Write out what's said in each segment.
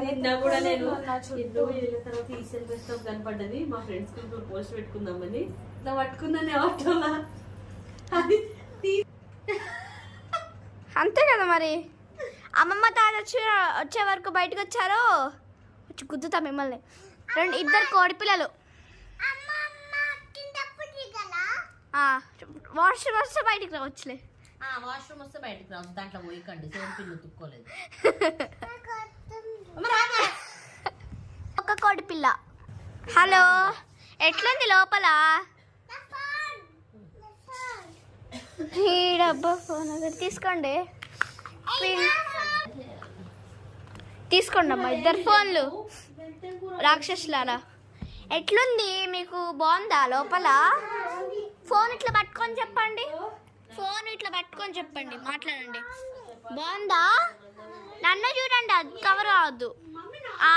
నిన్న కూడా నేను ఎన్నో ఏళ్ళ తర్వాత ఈసెల్ బెస్ట్ ఆఫ్ కనపడ్డది. మా ఫ్రెండ్స్ కి పోస్ట్ పెట్టుకుందామని ఇట్లా పట్టుకున్నాను ఆటోలా. అది అంతే కదా మరి. అమ్మమ్మ తాత వచ్చే వరకు బయటకు వచ్చారు, వచ్చి గుద్దుతా మిమ్మల్ని. ఇద్దరు కోడిపిల్లలు. వాష్రూమ్ వస్తే బయటికి రావచ్చులే. వాష్రూమ్ వస్తే బయటకు రావచ్చు, దాంట్లో పోయికండి సోంపిల్లు తుక్కోలేదు. ఒక కోడిపిల్ల. హలో, ఎట్లుంది లోపల? డబ్బా ఫోన్ తీసుకోండి, తీసుకోండి అమ్మా, ఇద్దరు ఫోన్లు. రాక్షసులారా, ఎట్లుంది మీకు? బాగుందా లోపల? ఫోన్ ఇట్లా పట్టుకొని చెప్పండి, ఫోన్ ఇట్లా పట్టుకొని చెప్పండి, మాట్లాడండి. బాగుందా? నన్ను చూడండి, అది కవర్ కావద్దు.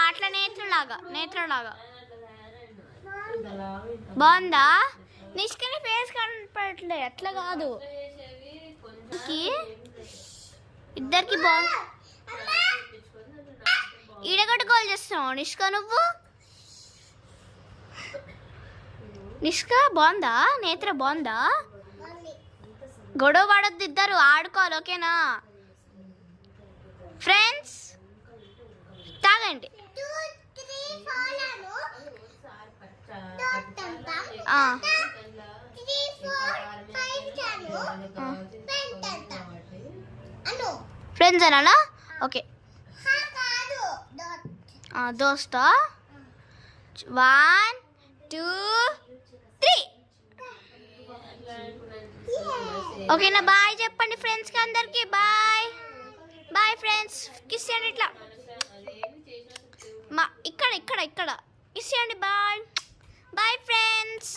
అట్లా నేత్రంలాగా బాగుందా? నిష్కని ఫేస్ కనపడట్లే, అట్లా కాదు. ఇద్దరికి బాగుంది. ఈడగొట్టు కాల్ చేస్తున్నావు నిష్క నువ్వు? నిష్క బాగుందా? నేత్ర బాగుందా? గొడవ పడొద్దు, ఇద్దరు ఆడుకోవాలి, ఓకేనా? ఫ్రెండ్స్ తాగండి. ఫ్రెండ్స్ అనాలా? ఓకే, దోస్తా. 1 2 3 ఓకేనా? బాయ్ చెప్పండి ఫ్రెండ్స్కి అందరికి. Bye bye friends. కిస్ చేయండి ఇట్లా, ఇక్కడ కిస్ చేయండి. Bye bye friends.